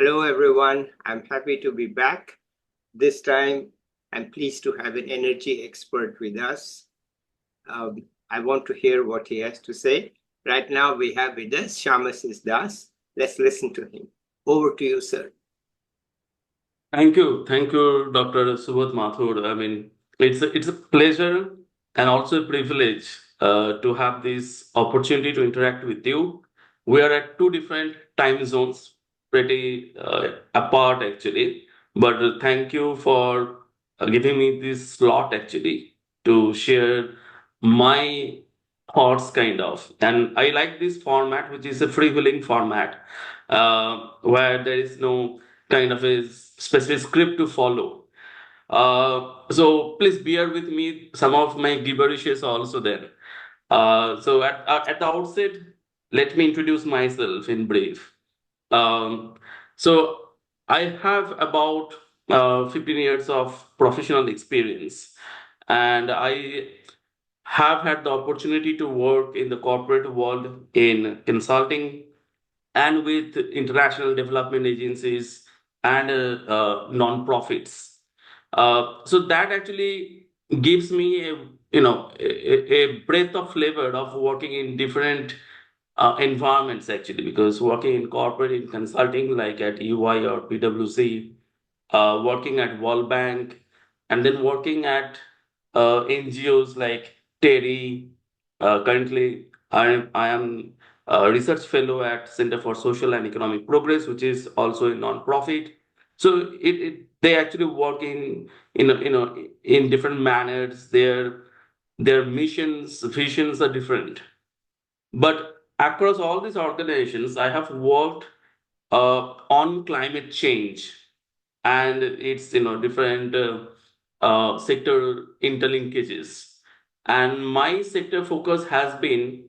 Hello, everyone. I'm happy to be back. This time, I'm pleased to have an energy expert with us. I want to hear what he has to say. Right now, we have with us Shyamasis Das. Let's listen to him. Over to you, sir. Thank you. Thank you, Dr. Subodh Mathur. It's a pleasure and also a privilege to have this opportunity to interact with you. We are at two different time zones, pretty apart actually. But thank you for giving me this slot actually to share my thoughts, kind of. And I like this format, which is a freewheeling format, where there is no kind of a specific script to follow. So please bear with me. Some of my gibberishes are also there. So at the outset, let me introduce myself in brief. Um, so I have about 15 years of professional experience, and I have had the opportunity to work in the corporate world in consulting and with international development agencies and non-profits. So that actually gives me a breadth of flavor of working in different environments actually, because working in corporate, in consulting like at EY or PwC, working at World Bank, and then working at NGOs like TERI. Currently, I am a research fellow at Center for Social and Economic Progress, which is also a non-profit. So they actually work in different manners. Their missions, visions are different. But across all these organizations, I have worked on climate change and its different sector interlinkages. And my sector focus has been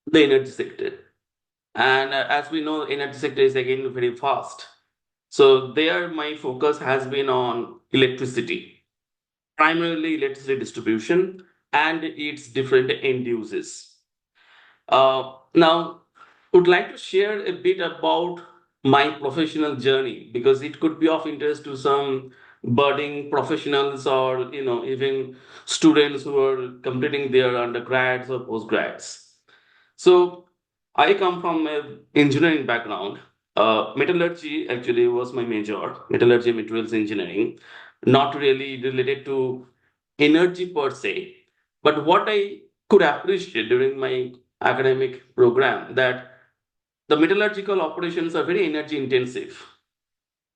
the energy sector. And as we know, energy sector is again very fast. So there, my focus has been on electricity, primarily electricity distribution and its different end uses. Now, would like to share a bit about my professional journey because it could be of interest to some budding professionals or even students who are completing their undergrads or postgrads. So I come from an engineering background. Metallurgy actually was my major, metallurgy materials engineering, not really related to energy per se. But what I could appreciate during my academic program that the metallurgical operations are very energy intensive,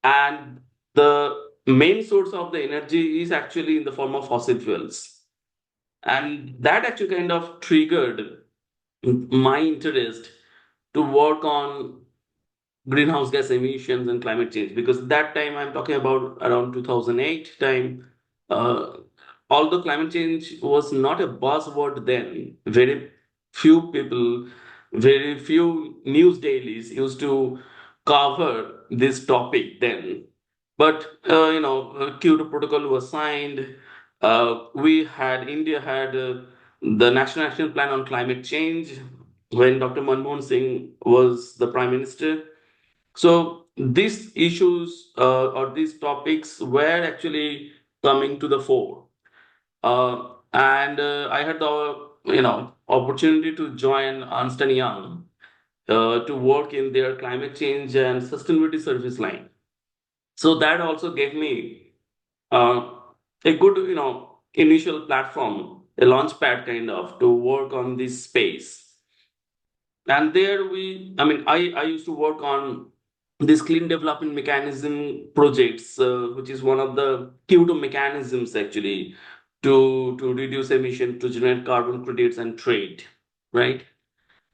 and the main source of the energy is actually in the form of fossil fuels, and that actually kind of triggered my interest to work on greenhouse gas emissions and climate change, because that time I'm talking about around 2008 time. uh, Although climate change was not a buzzword then, very few people, very few news dailies used to cover this topic then. But Kyoto Protocol was signed. India had the National Action Plan on Climate Change when Dr. Manmohan Singh was the Prime Minister. So these issues or these topics were actually coming to the fore, and I had the opportunity to join Ernst and Young to work in their climate change and sustainability service line. So that also gave me uh, a good initial platform, a launch pad kind of to work on this space. And there I used to work on this clean development mechanism projects, which is one of the Kyoto mechanisms actually to reduce emission, to generate carbon credits and trade, right?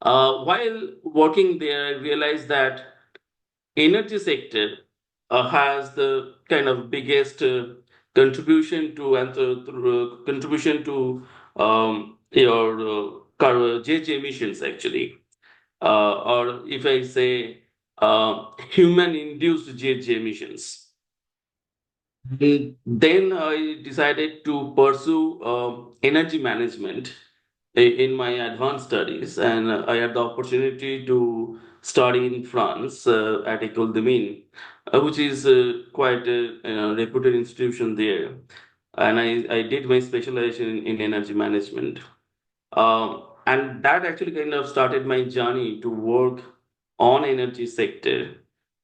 While working there, I realized that energy sector has the kind of biggest contribution to contribution to your GHG emissions actually, or if I say human-induced GHG emissions. Then I decided to pursue energy management in my advanced studies, and I had the opportunity to study in France at École de Mines, which is quite a reputed institution there. And I did my specialization in energy management. And that actually kind of started my journey to work on energy sector,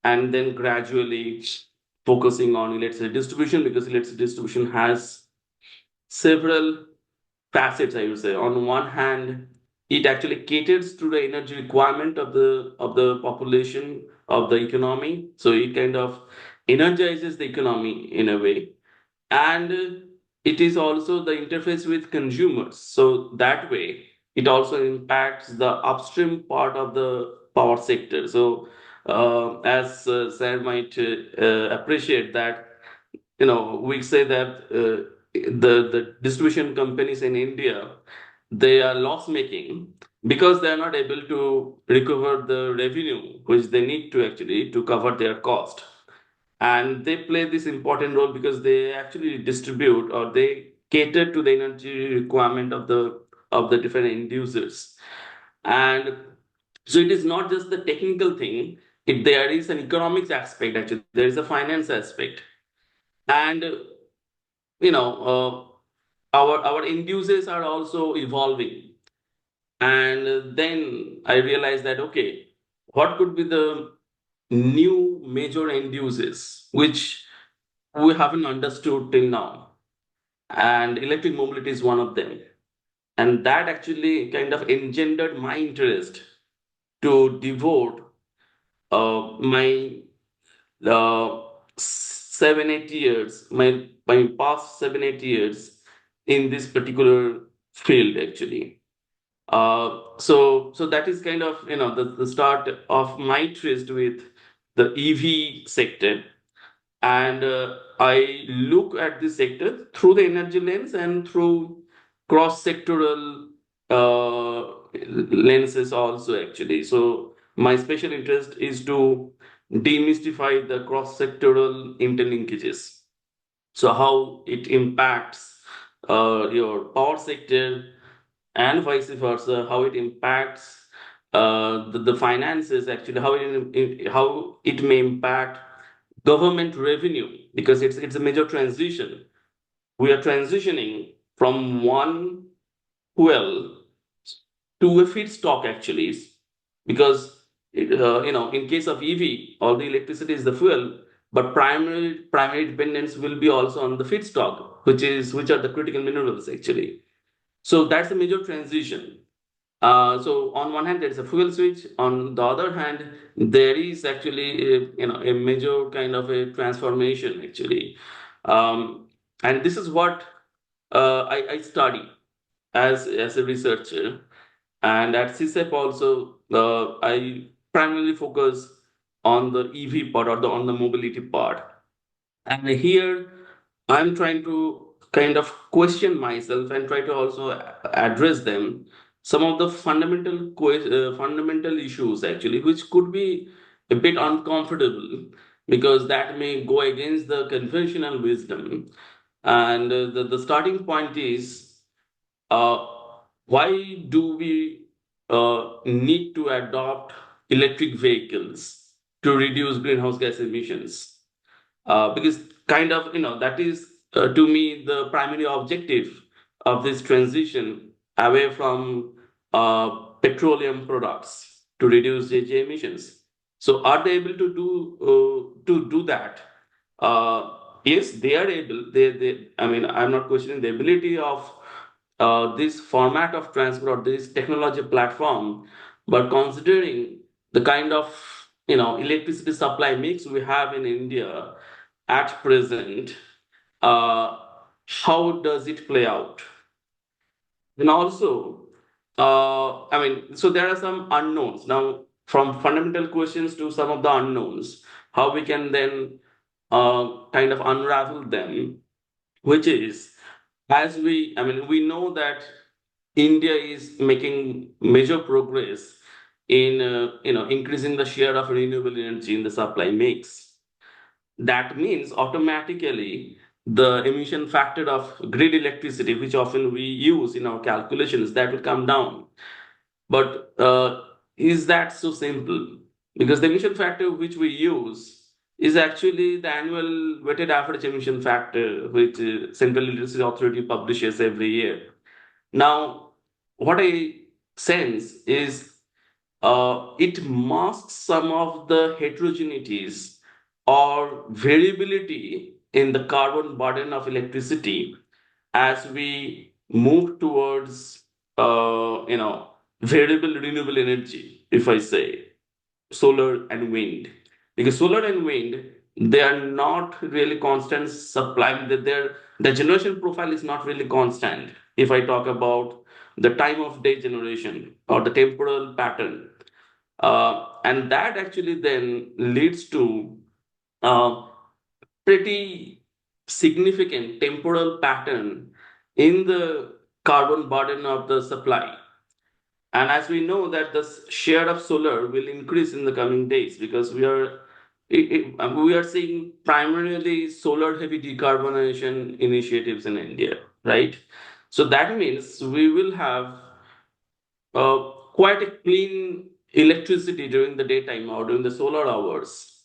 and then gradually focusing on electricity distribution, because electricity distribution has several facets, I would say. On one hand, it actually caters to the energy requirement of the population, of the economy. So it kind of energizes the economy in a way, and it is also the interface with consumers. So that way, it also impacts the upstream part of the power sector. So as Sam might appreciate that, we say that the distribution companies in India, they are loss making because they are not able to recover the revenue which they need to actually to cover their cost. And they play this important role because they actually distribute, or they cater to the energy requirement of the different end users. And so it is not just the technical thing, there is an economics aspect, actually there is a finance aspect. And our end users are also evolving. And then I realized that, okay, what could be the new major end users which we haven't understood till now? And electric mobility is one of them. And that actually kind of engendered my interest to devote my 7 8 years, my past 7 8 years in this particular field actually. So that is kind of the start of my interest with the EV sector. And I look at this sector through the energy lens and through cross sectoral lenses also actually. So my special interest is to demystify the cross sectoral interlinkages. So how it impacts your power sector, and vice versa, how it impacts the finances, actually how it may impact government revenue, because it's a major transition. We are transitioning from one fuel to a feedstock actually, because in case of EV, all the electricity is the fuel, but primary dependence will be also on the feedstock, which are the critical minerals actually. So that's a major transition. So on one hand, there's a fuel switch. On the other hand, there is actually a major kind of a transformation actually, and this is what I study as a researcher. And at CSEP also, I primarily focus on the EV part, or on the mobility part. And here I'm trying to kind of question myself and try to also address them, some of the fundamental issues actually, which could be a bit uncomfortable, because that may go against the conventional wisdom. And the starting point is, uh, why do we need to adopt electric vehicles to reduce greenhouse gas emissions? Because kind of that is to me the primary objective of this transition away from petroleum products to reduce JJ emissions. So are they able to do that? Yes, they are able. They I mean, I'm not questioning the ability of this format of transport or this technology platform, but considering the kind of electricity supply mix we have in India at present, uh, how does it play out? And also, I mean, so there are some unknowns now, from fundamental questions to some of the unknowns. How we can then kind of unravel them, which is, I mean, we know that India is making major progress in increasing the share of renewable energy in the supply mix. That means automatically the emission factor of grid electricity, which often we use in our calculations, that will come down. But is that so simple? because the emission factor which we use is actually the annual weighted average emission factor, which Central Electricity Authority publishes every year. Now, what I sense is it masks some of the heterogeneities or variability in the carbon burden of electricity as we move towards, variable renewable energy, if I say solar and wind. Because solar and wind, they are not really constant supply. The generation profile is not really constant. If I talk about the time of day generation or the temporal pattern, and that actually then leads to a pretty significant temporal pattern in the carbon burden of the supply. And as we know that the share of solar will increase in the coming days because we are seeing primarily solar heavy decarbonization initiatives in India, right? So that means we will have quite a clean electricity during the daytime or during the solar hours.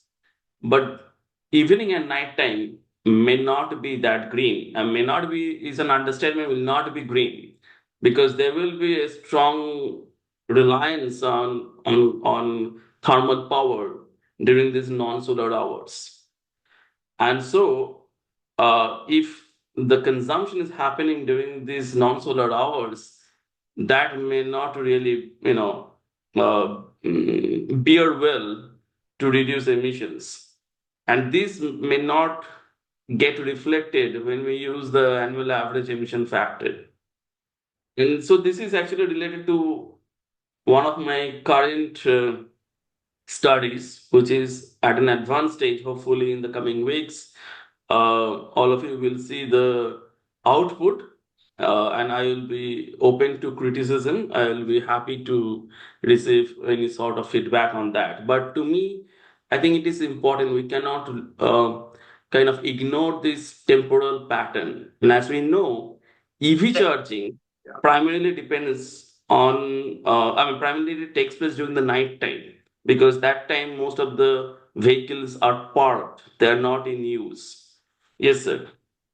But evening and night time may not be that green, and may not be is an understatement, will not be green, because there will be a strong reliance on thermal power during these non-solar hours. And so, if the consumption is happening during these non-solar hours, that may not really, bear well to reduce emissions. And this may not get reflected when we use the annual average emission factor. And so this is actually related to one of my current studies, which is at an advanced stage. Hopefully, in the coming weeks, all of you will see the output, and I will be open to criticism. I will be happy to receive any sort of feedback on that. But to me, I think it is important. We cannot kind of ignore this temporal pattern. And as we know, EV charging primarily depends on, primarily it takes place during the night time because that time most of the vehicles are parked, they are not in use. Yes, sir.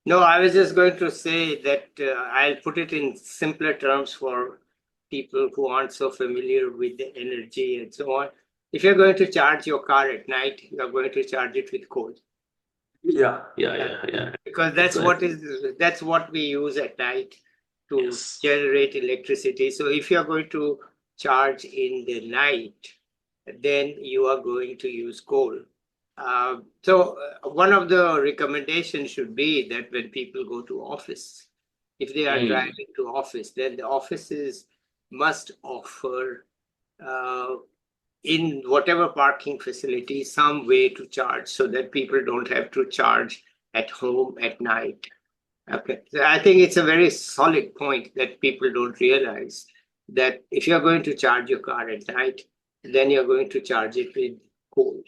No, I was just going to say that I'll put it in simpler terms for people who aren't so familiar with the energy and so on. If you're going to charge your car at night, you're going to charge it with coal. Yeah. Because that's what we use at night to Yes. generate electricity. So if you're going to charge in the night, then you are going to use coal. One of the recommendations should be that when people go to office, if they are driving to office, then the offices must offer in whatever parking facility some way to charge so that people don't have to charge at home at night. Okay, so I think it's a very solid point that people don't realize that if you're going to charge your car at night, then you're going to charge it with coal.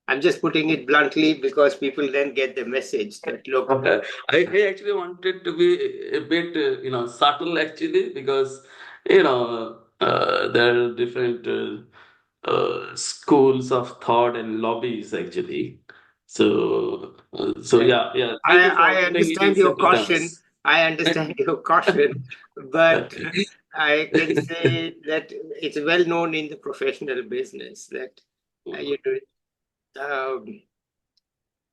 I'm just putting it bluntly because people then get the message that look. Okay. I actually wanted to be a bit, subtle actually, because, there are different schools of thought and lobbies actually. So yeah. Thank you I for putting it in understand your simple caution. terms. I understand your caution, but I can say that it's well known in the professional business that you know, um,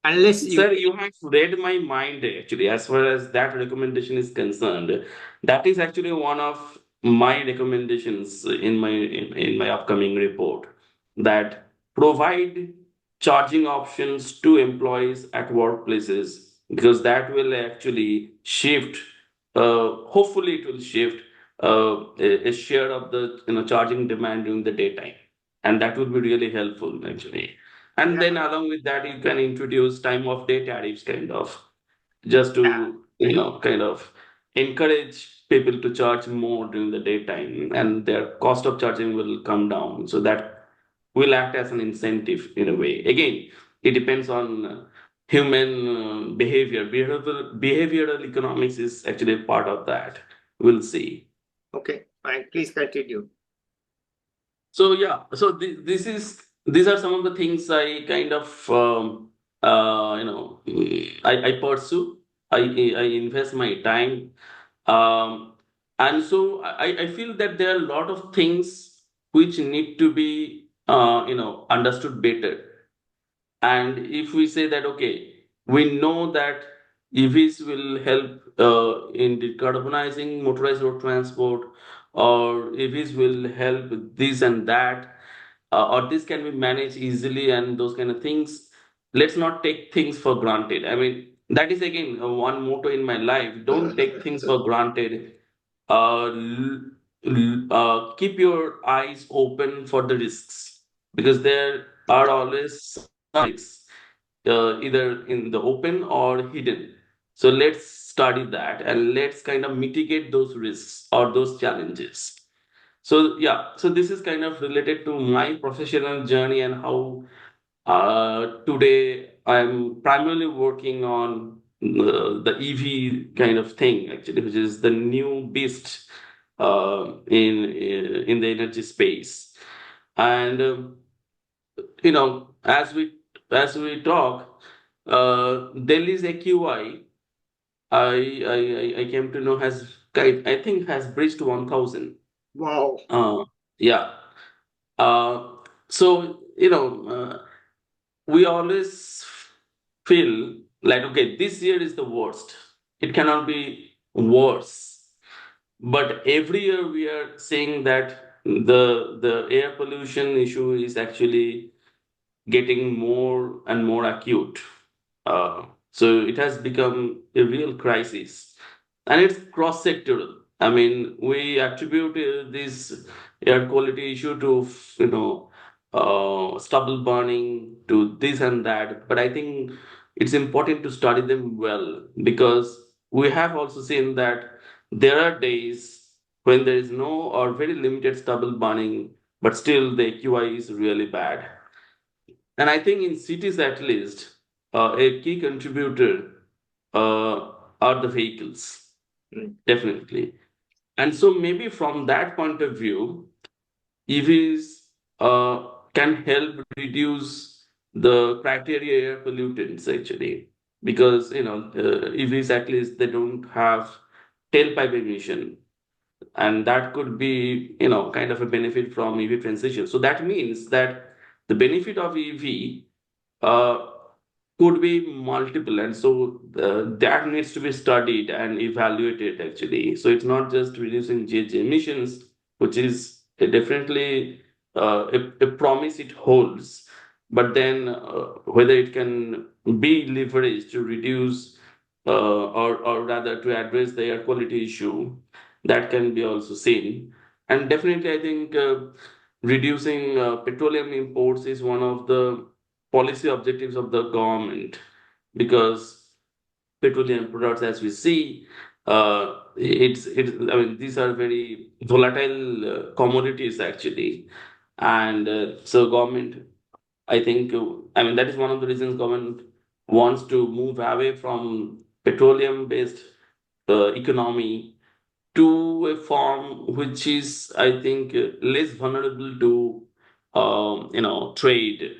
unless you Sir, you have read my mind actually, as far as that recommendation is concerned. That is actually one of my recommendations in my upcoming report. That provide charging options to employees at workplaces, because that will actually shift. Hopefully, it will shift a share of the charging demand during the daytime, and that would be really helpful actually. And yeah, then along with that, you can introduce time of day tariffs kind of, just yeah, to, kind of encourage people to charge more during the daytime and their cost of charging will come down. So that will act as an incentive in a way. Again, it depends on human behavior. Behavioral economics is actually part of that. We'll see. okay, fine. Please continue. So yeah, so this is these are some of the things I kind of I pursue. I invest my time, um, and so I feel that there are a lot of things which need to be understood better. And if we say that, okay, we know that EVs will help in decarbonizing motorized road transport, or EVs will help with this and that, or this can be managed easily and those kind of things. Let's not take things for granted. I mean, that is again one motto in my life: don't take things for granted. Keep your eyes open for the risks, because there are always some risks, either in the open or hidden. So let's study that and let's kind of mitigate those risks or those challenges. So yeah, so this is kind of related to my professional journey and how today I'm primarily working on the EV kind of thing, actually, which is the new beast in the energy space. And as we talk, Delhi's AQI, I came to know, I think has breached 1,000. Wow. Yeah. Uh, so we always feel like, okay, this year is the worst. It cannot be worse. But every year we are saying that the air pollution issue is actually getting more and more acute. So it has become a real crisis, and it's cross-sectoral. I mean, we attribute this air quality issue to stubble burning, to this and that, but I think it's important to study them well, because we have also seen that there are days when there is no or very limited stubble burning, but still the AQI is really bad. And I think in cities, at least, a key contributor are the vehicles, Mm. definitely. And so maybe from that point of view, EVs can help reduce the criteria air pollutants, actually, because EVs, at least, they don't have tailpipe emission, and that could be kind of a benefit from EV transition. So that means that the benefit of EV uh, could be multiple, and so that needs to be studied and evaluated, actually. So it's not just reducing GHG emissions, which is definitely a promise it holds, but then whether it can be leveraged to reduce or rather to address the air quality issue, that can be also seen. And definitely, I think reducing petroleum imports is one of the policy objectives of the government, because petroleum products, as we see, I mean, these are very volatile commodities, actually. And so government, I think, I mean, that is one of the reasons government wants to move away from petroleum based economy to a form which is, I think, less vulnerable to trade.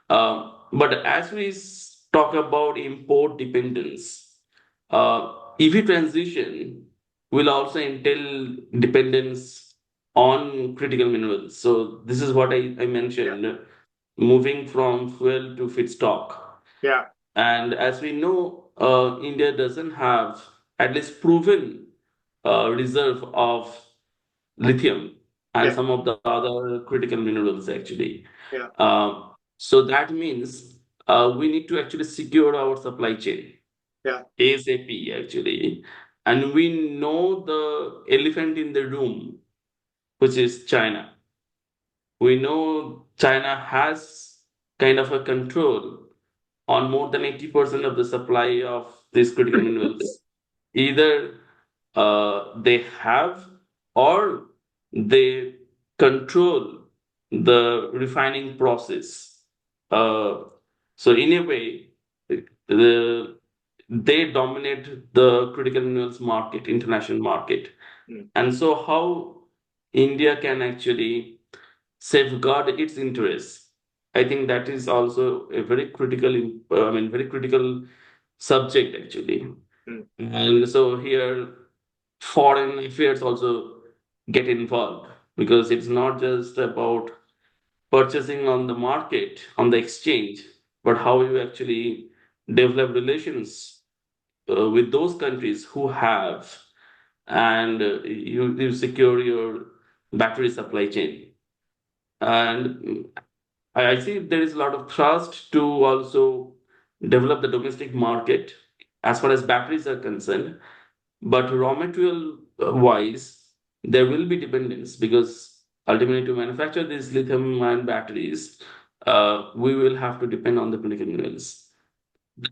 But as we talk about import dependence, EV transition will also entail dependence on critical minerals. So this is what I Yeah. mentioned, moving from fuel to feedstock. Yeah. And as we know, India doesn't have at least proven reserve of lithium and Yeah. some of the other critical minerals, actually. Yeah. So that means we need to actually secure our supply chain Yeah. ASAP, actually. And we know the elephant in the room, which is China. We know China has kind of a control on more than 80% of the supply of these critical minerals. Either they have, or they control the refining process. Uh, so in a way, they dominate the critical minerals market, international market. Mm. And so how India can actually safeguard its interests I think that is also a very critical, very critical subject actually. Mm. And so here, foreign affairs also get involved because it's not just about purchasing on the market, on the exchange, but how you actually develop relations with those countries who have, and you secure your battery supply chain. And I see there is a lot of thrust to also develop the domestic market as far as batteries are concerned. But raw material wise, there will be dependence because ultimately to manufacture these lithium ion batteries, we will have to depend on the critical minerals.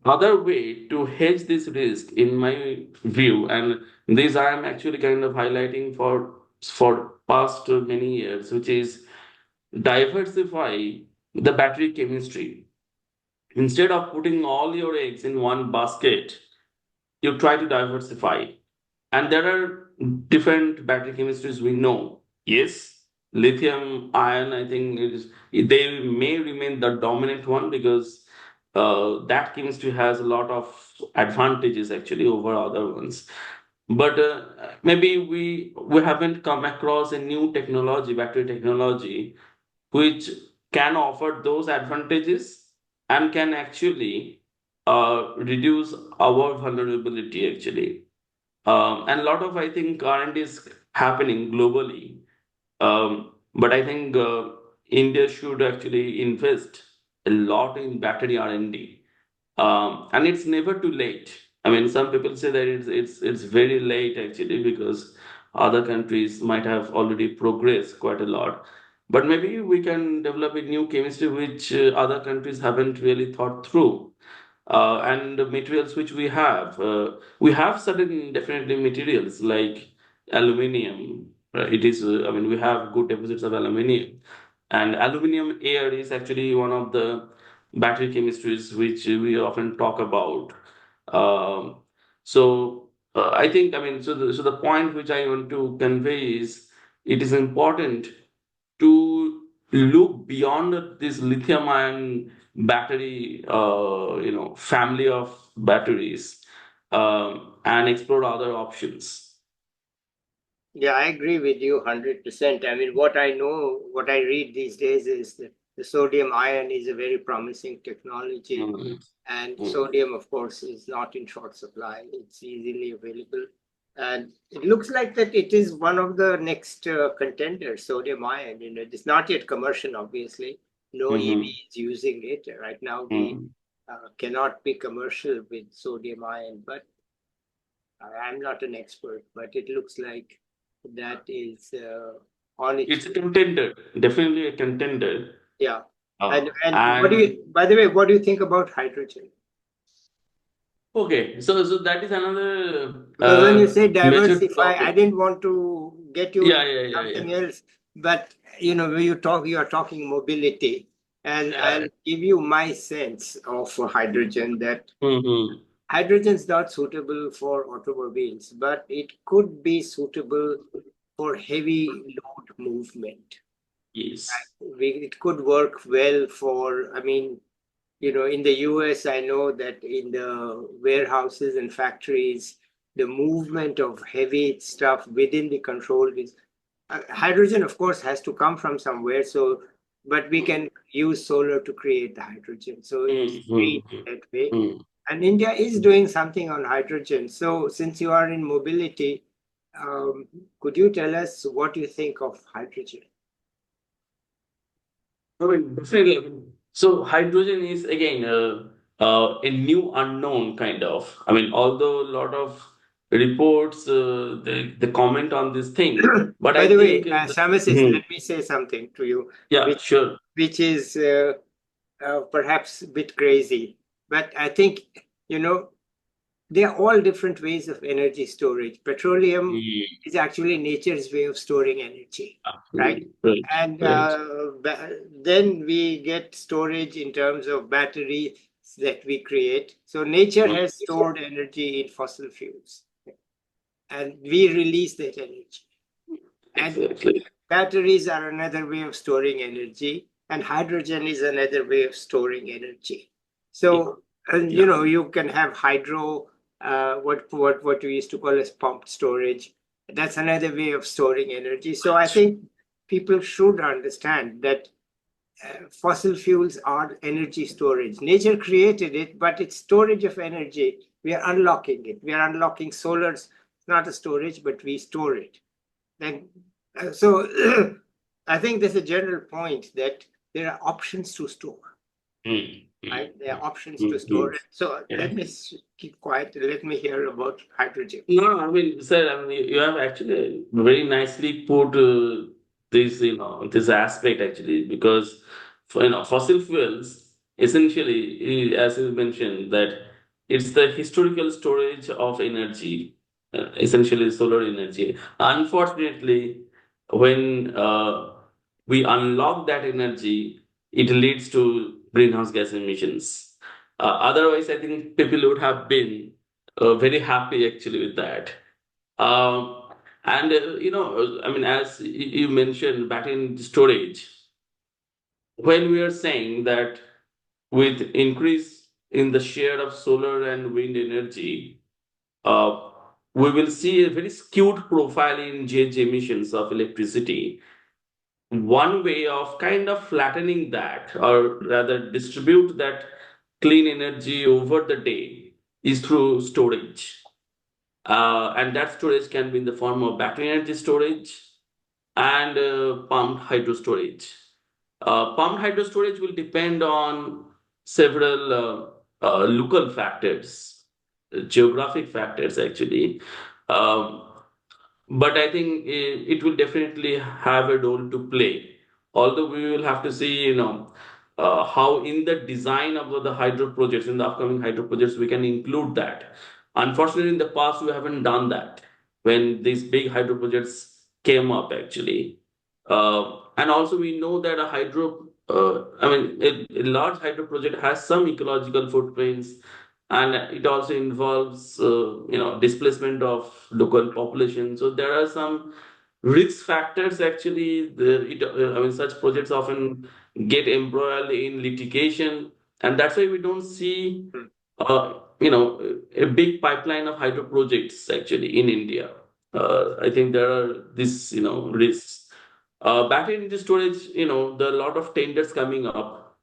Other way to hedge this risk, in my view, and this I am actually kind of highlighting for past many years, which is diversify the battery chemistry. Instead of putting all your eggs in one basket, you try to diversify. And there are different battery chemistries we know. Yes, lithium ion, I think they may remain the dominant one because that chemistry has a lot of advantages actually over other ones. But maybe we haven't come across a new technology, battery technology, which can offer those advantages and can actually reduce our vulnerability actually. And a lot of, I think, R&D is happening globally. But I think India should actually invest a lot in battery R&D. And it's never too late. I mean, some people say that it's very late actually because other countries might have already progressed quite a lot. But maybe we can develop a new chemistry which other countries haven't really thought through. And the materials which we have certain definitely materials like aluminium. It is, we have good deposits of aluminium, and aluminium air is actually one of the battery chemistries which we often talk about. Um, I think, so the point which I want to convey is it is important to look beyond this lithium ion battery, family of batteries, and explore other options. Yeah, I agree with you 100%. I mean, what I know, what I read these days is that the sodium ion is a very promising technology. Mm, And mm, sodium, of course, is not in short supply. It's easily available. And it looks like that it is one of the next contenders, sodium ion. It's not yet commercial, obviously. No EV mhm, is using it. Right now, we mm. cannot be commercial with sodium ion, but I'm not an expert, but it looks like that is on its It's a way. contender, definitely a contender. Yeah. Uh, And what do and you, by the way, what do you think about hydrogen? okay, so that is another Because when you say major diversify, I topic. didn't want to get you Yeah, into yeah, yeah, yeah, something else, but when you are talking mobility, and yeah. I'll give you my sense of hydrogen that Hmm. hydrogen is not suitable for automobiles, but it could be suitable for heavy load movement. Yes. It could work well for, I mean, in the US, I know that in the warehouses and factories, the movement of heavy stuff within the control is hydrogen, of course, has to come from somewhere. So, but we can use solar to create the hydrogen. So it's green Mm-hmm. that way. Mm. And India is doing something on hydrogen. So, since you are in mobility, um, could you tell us what you think of hydrogen? Definitely. So hydrogen is again a new unknown kind of. Although a lot of reports they comment on this thing, but By I the way, think Shyamasis, let me say something to you, yeah, which sure. which is perhaps a bit crazy, but I think you know they are all different ways of energy storage. Petroleum Mm, is actually nature's way of storing energy, right? absolutely. Right, And right. then we get storage in terms of batteries that we create. So nature Mm, has stored energy in fossil fuels, and we release that energy. And exactly. batteries are another way of storing energy. and hydrogen is another way of storing energy. So, Yeah. you can have hydro, what we used to call as pumped storage. That's another way of storing energy. So I think people should understand that fossil fuels are energy storage. Nature created it, but it's storage of energy. We are unlocking it. We are unlocking solar. It's not a storage, but we store it. And so I think there's a general point that there are options to store. Mm, Right? There are options to mm, store mm. it. So Yeah. let me keep quiet. Let me hear about hydrogen. No, I mean, sir, I mean, you have actually very nicely put this, this aspect actually, because fossil fuels essentially, as you mentioned, that it's the historical storage of energy, essentially solar energy. Unfortunately, when we unlock that energy, it leads to greenhouse gas emissions. Otherwise, I think people would have been very happy actually with that. Um, and I mean, as you mentioned, battery storage, when we are saying that with increase in the share of solar and wind energy, uh, we will see a very skewed profile in GHG emissions of electricity. One way of kind of flattening that, or rather distribute that clean energy over the day, is through storage. And that storage can be in the form of battery energy storage and pumped hydro storage. Pumped hydro storage will depend on several local factors, geographic factors actually. Um, but I think it will definitely have a role to play. Although we will have to see, how in the design of the hydro projects, in the upcoming hydro projects, we can include that. Unfortunately, in the past, we haven't done that when these big hydro projects came up, actually. And also, we know that a large hydro project has some ecological footprints, and it also involves displacement of local population. So there are some risk factors actually. Such projects often get embroiled in litigation, and that's why we don't see a big pipeline of hydro projects actually in India. I think there are these risks. Battery energy storage, there are a lot of tenders coming up.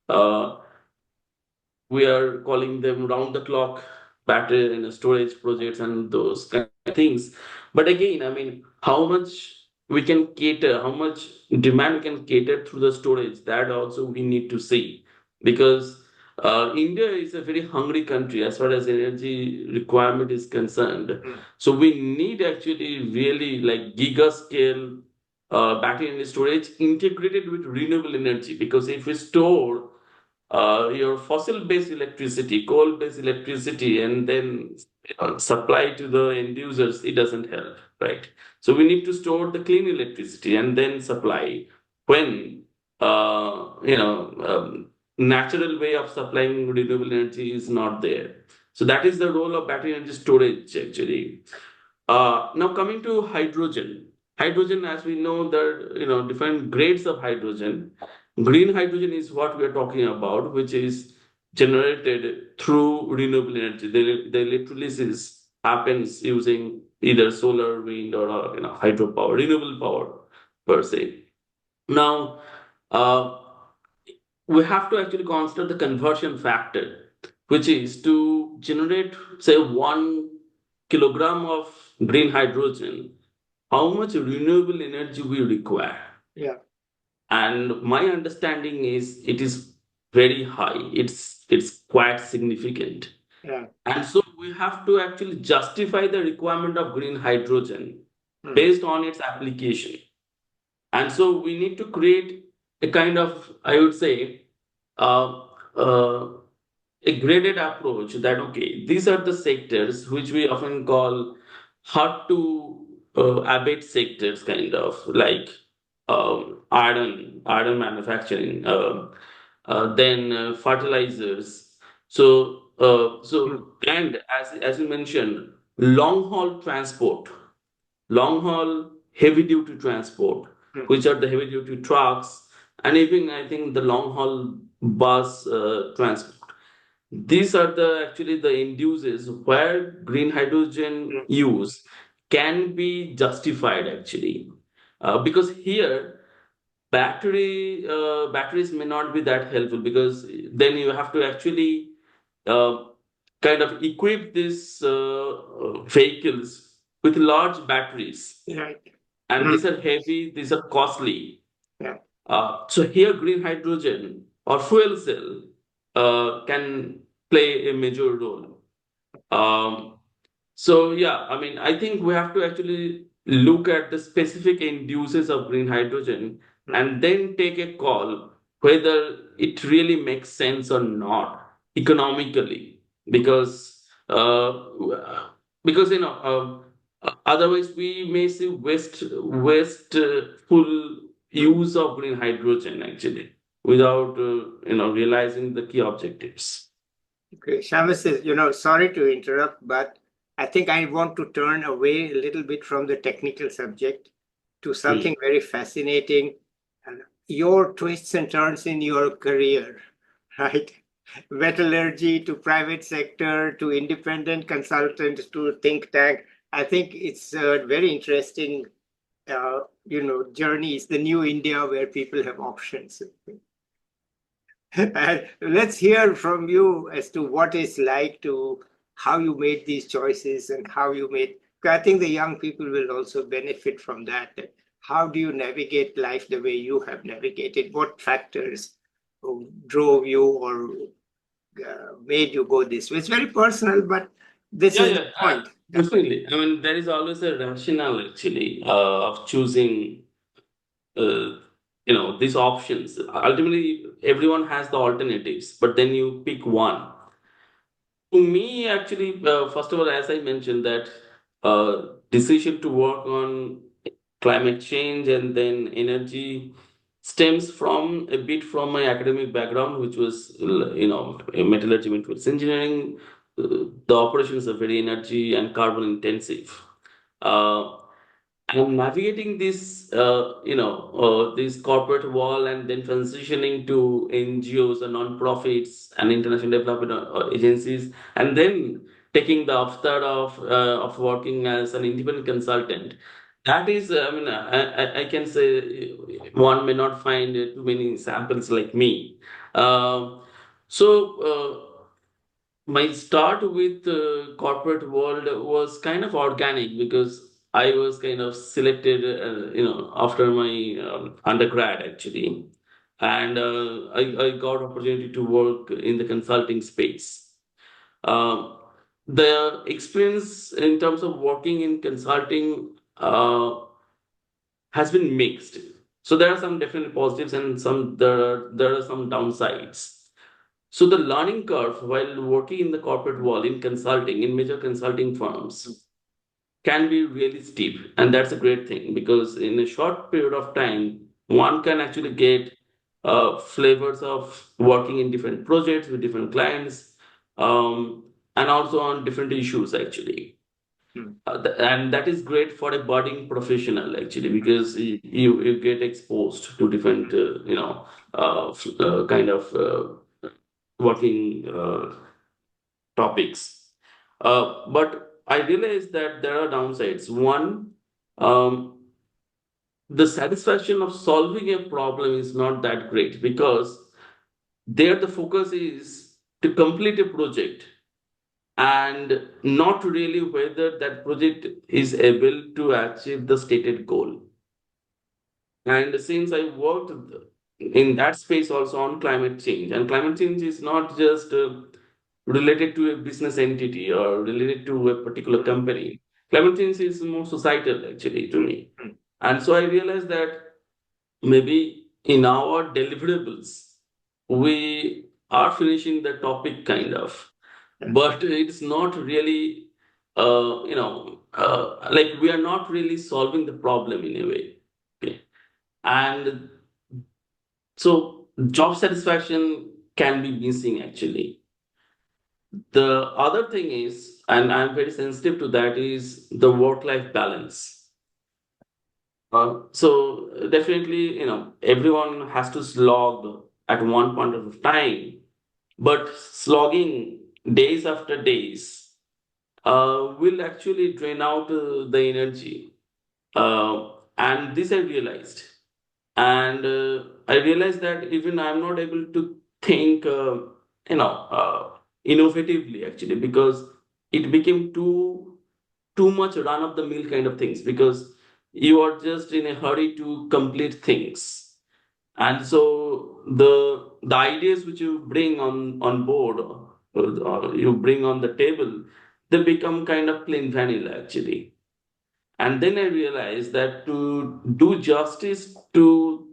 We are calling them round the clock battery and storage projects and those kind of things. But again, I mean, how much we can cater, how much demand we can cater through the storage, that also we need to see. Because India is a very hungry country as far as energy requirement is concerned. So we need actually really like giga scale battery energy storage integrated with renewable energy. Because if we store your fossil-based electricity, coal-based electricity, and then supply to the end users, it doesn't help, right? So we need to store the clean electricity and then supply when natural way of supplying renewable energy is not there. So that is the role of battery energy storage, actually. Now coming to hydrogen. Hydrogen, as we know, there are different grades of hydrogen. Green hydrogen is what we are talking about, which is generated through renewable energy. The electrolysis happens using either solar, wind, or hydropower, renewable power per se. Now, uh, we have to actually consider the conversion factor, which is to generate, say, 1 kilogram of green hydrogen, how much renewable energy we require. Yeah. And my understanding is it is very high. It's quite significant. Yeah. And so we have to actually justify the requirement of green hydrogen based on its application. And so we need to create a kind of, I would say, uh, uh, a graded approach that, okay, these are the sectors which we often call hard to abate sectors, kind of like iron manufacturing, then fertilizers. And as you mentioned, long haul transport, long haul heavy duty transport, which are the heavy duty trucks and even I think the long haul bus transport. These are the actually the end uses where green hydrogen Mm. use can be justified actually, because here batteries may not be that helpful because then you have to actually uh, kind of equip these vehicles with large batteries, Right. and Mm. these are heavy, these are costly. Yeah. So here, green hydrogen or fuel cell can play a major role. Um, so yeah, I mean, I think we have to actually look at the specific end uses of green hydrogen Mm. and then take a call whether it really makes sense or not economically, because otherwise we may see full use of green hydrogen actually without realizing the key objectives. Okay, Shyamasis, sorry to interrupt, but I think I want to turn away a little bit from the technical subject to Hmm. something very fascinating, and your twists and turns in your career, right? Metallurgy to private sector to independent consultant to think tank. I think it's a very interesting, journey. It's the new India where people have options. And let's hear from you as to what it's like to how you made these choices and how you made. I think the young people will also benefit from that. How do you navigate life the way you have navigated? What factors drove you or made you go this way? It's very personal, but this Yeah, is the yeah, point. definitely. I mean, there is always a rationale actually of choosing, uh, these options. Ultimately, everyone has the alternatives, but then you pick one. To me, actually, first of all, as I mentioned, that decision to work on climate change and then energy stems from a bit from my academic background, which was, metallurgy, metals engineering. The operations are very energy and carbon intensive. Uh, I'm navigating this corporate wall and then transitioning to NGOs and non-profits and international development agencies, and then taking the avatar of working as an independent consultant. That is, I mean, I can say one may not find too many samples like me. Um, so. My start with corporate world was kind of organic because I was kind of selected, after my undergrad actually, and I got opportunity to work in the consulting space. Um, the experience in terms of working in consulting has been mixed. So there are some definitely positives and there are some downsides. So the learning curve while working in the corporate world in consulting, in major consulting firms, can be really steep. And that's a great thing because in a short period of time, one can actually get flavors of working in different projects with different clients, and also on different issues actually. Mm. And that is great for a budding professional actually because you get exposed to different kind of working topics. But I realized that there are downsides. One, um, the satisfaction of solving a problem is not that great because there the focus is to complete a project and not really whether that project is able to achieve the stated goal. And since I worked in that space also on climate change, and climate change is not just related to a business entity or related to a particular Mm. company. Climate change is more societal actually to Mm. me. Mm. And so I realized that maybe in our deliverables, we are finishing the topic kind of, Yeah. but it's not really, like we are not really solving the problem in a way. Okay. And so job satisfaction can be missing actually. The other thing is, and I'm very sensitive to that, is the work life balance. So definitely, everyone has to slog at one point of time, but slogging days after days will actually drain out the energy. And this I realized. And I realized that even I'm not able to think, innovatively actually, because it became too much run of the mill kind of things, because you are just in a hurry to complete things. And so the ideas which you bring on board, or you bring on the table, they become kind of plain vanilla actually. And then I realized that to do justice to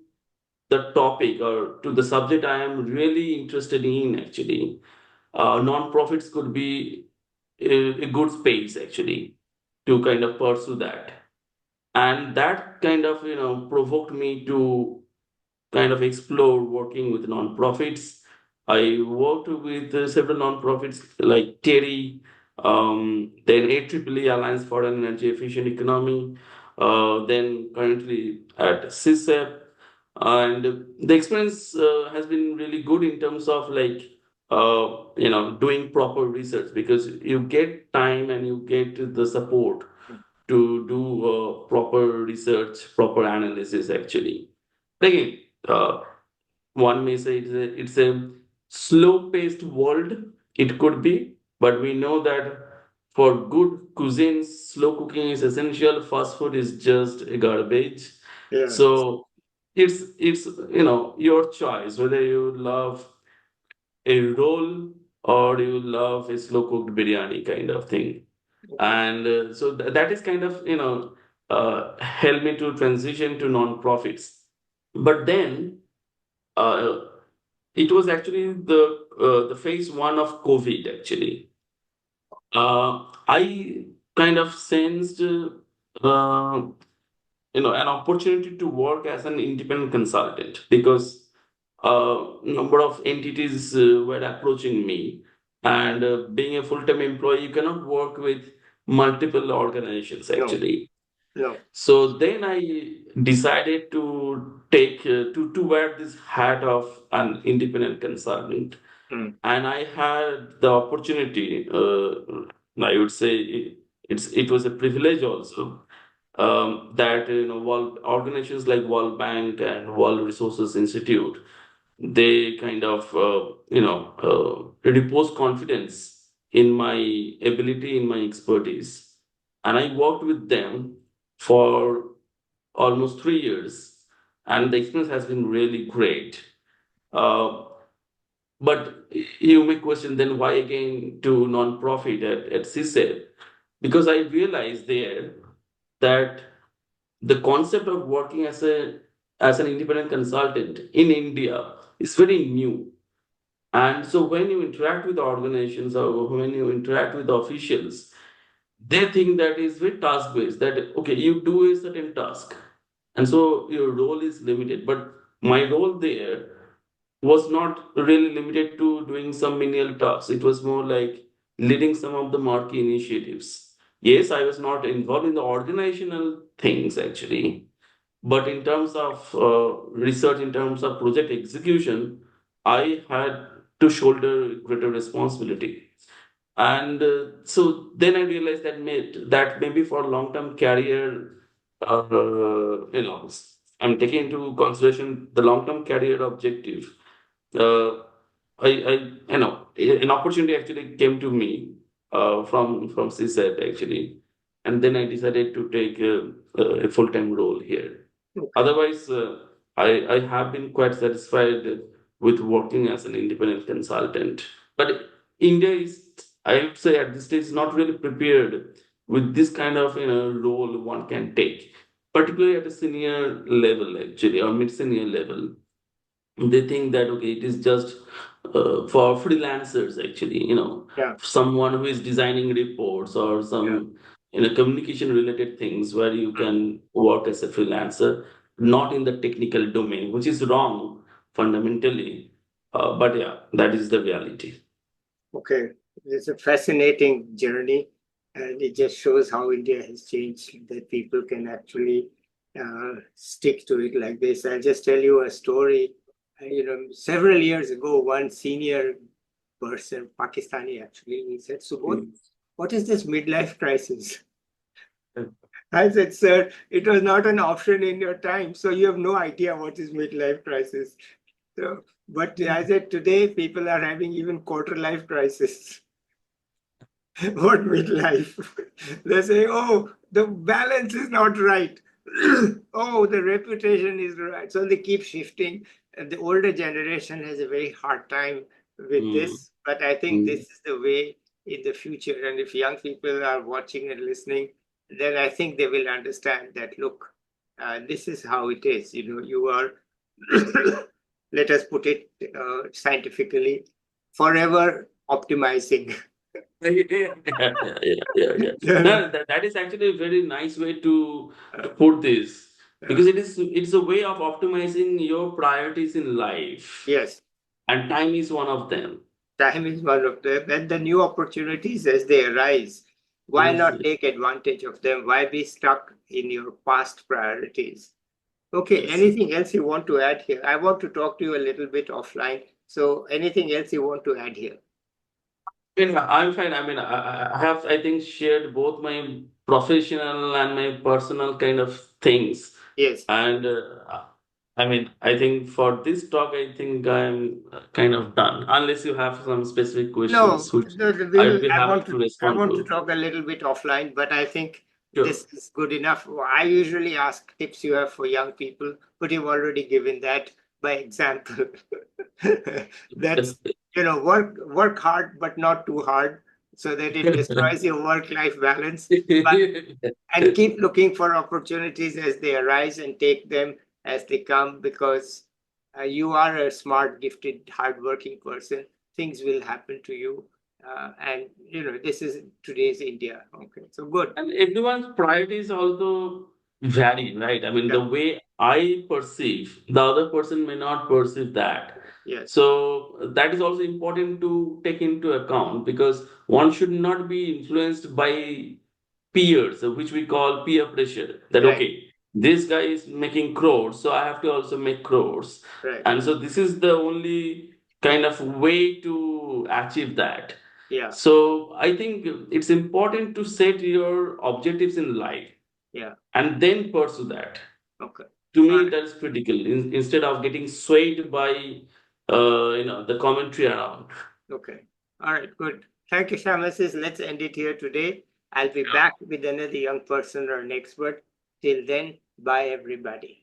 the topic or to the subject I am really interested in, actually, non-profits could be a good space actually to kind of pursue that. And that kind of, provoked me to kind of explore working with nonprofits. I worked with several nonprofits like Terry, then AEEE Alliance for an Energy Efficient Economy, then currently at CISEP. And the experience has been really good in terms of like, doing proper research, because you get time and you get the support to do proper research, proper analysis actually. Again, uh, one may say it's a slow-paced world. It could be, but we know that for good cuisines, slow cooking is essential. Fast food is just garbage. Yeah. So it's your choice whether you love a roll or you love a slow cooked biryani kind of thing. Okay. And so that is kind of helped me to transition to non-profits. But then uh, it was actually the phase one of COVID. Actually, I kind of sensed an opportunity to work as an independent consultant, because number of entities were approaching me, and being a full-time employee, you cannot work with multiple organizations No, actually. no. So then I decided to take to wear this hat of an independent consultant, Mm. and I had the opportunity. I would say it was a privilege also, that World organizations like World Bank and World Resources Institute, they kind of repose confidence in my ability, in my expertise, and I worked with them for almost 3 years, and the experience has been really great. Uh, but you may question, then why again to non-profit at CSEP? Because I realized there that the concept of working as an independent consultant in India is very new. And so when you interact with organizations or when you interact with officials, they think that is very task based, that okay, you do a certain task, and so your role is limited. But my role there was not really limited to doing some menial tasks. It was more like leading some of the marquee initiatives. Yes, I was not involved in the organizational things actually, but in terms of research, in terms of project execution, I had to shoulder greater responsibility. And so then I realized that maybe for long-term career, I'm taking into consideration the long-term career objective. Uh, I, an opportunity actually came to me from CSET actually, and then I decided to take a full-time role here. Okay. Otherwise, I have been quite satisfied with working as an independent consultant. But India is, I would say, at this stage, not really prepared with this kind of role one can take, particularly at a senior level, actually, or mid-senior level. They think that okay, it is just for freelancers, actually, Yeah. someone who is designing reports or Yeah. some communication related things where you Mm. can work as a freelancer, not in the technical domain, which is wrong fundamentally. But yeah, that is the reality. Okay. It's a fascinating journey, and it just shows how India has changed, that people can actually stick to it like this. I'll just tell you a story. Several years ago, one senior person, Pakistani actually, he said, Subodh, what is this midlife crisis? I said, sir, it was not an option in your time, so you have no idea what is midlife crisis. So, but I said, today people are having even quarter life crisis. What midlife? They say, oh, the balance is not right. Oh, the reputation is right. So they keep shifting. And the older generation has a very hard time with this. But I think this is the way in the future. And if young people are watching and listening, then I think they will understand that, look, this is how it is. You are, let us put it scientifically, forever optimizing. Yeah. No, that is actually a very nice way to put this because it's a way of optimizing your priorities in life, Yes, and time is one of them. time is one of them. And the new opportunities as they arise, why Yes. not take advantage of them? Why be stuck in your past priorities? Okay, Yes. anything else you want to add here? I want to talk to you a little bit offline. So anything else you want to add here? I'm fine. I mean, I have, I think, shared both my professional and my personal kind of things. Yes. And I mean, I think for this talk, I think I'm kind of done. Unless you have some specific No, questions, which I would we'll, be happy to I respond want to to. talk a little bit offline, but I think Sure. this is good enough. I usually ask tips you have for young people, but you've already given that by example. That's, work hard, but not too hard, so that it destroys your work-life balance. And keep looking for opportunities as they arise and take them as they come, because you are a smart, gifted, hardworking person. Things will happen to you. And this is today's India. Okay, so good. And everyone's priorities also vary, right? I mean, Yeah. the way I perceive, the other person may not perceive that. Yes. So that is also important to take into account because one should not be influenced by peers, which we call peer pressure. That Right. okay, this guy is making crores, so I have to also make crores. Right. And so this is the only kind of way to achieve that. Yeah. So I think it's important to set your objectives in life Yeah. and then pursue that. Okay. To All me, right. that's critical. Instead of getting swayed by the commentary around. Okay. All right. Good. Thank you, Shamasis. Let's end it here today. I'll be back with another young person or an expert. Till then, bye, everybody.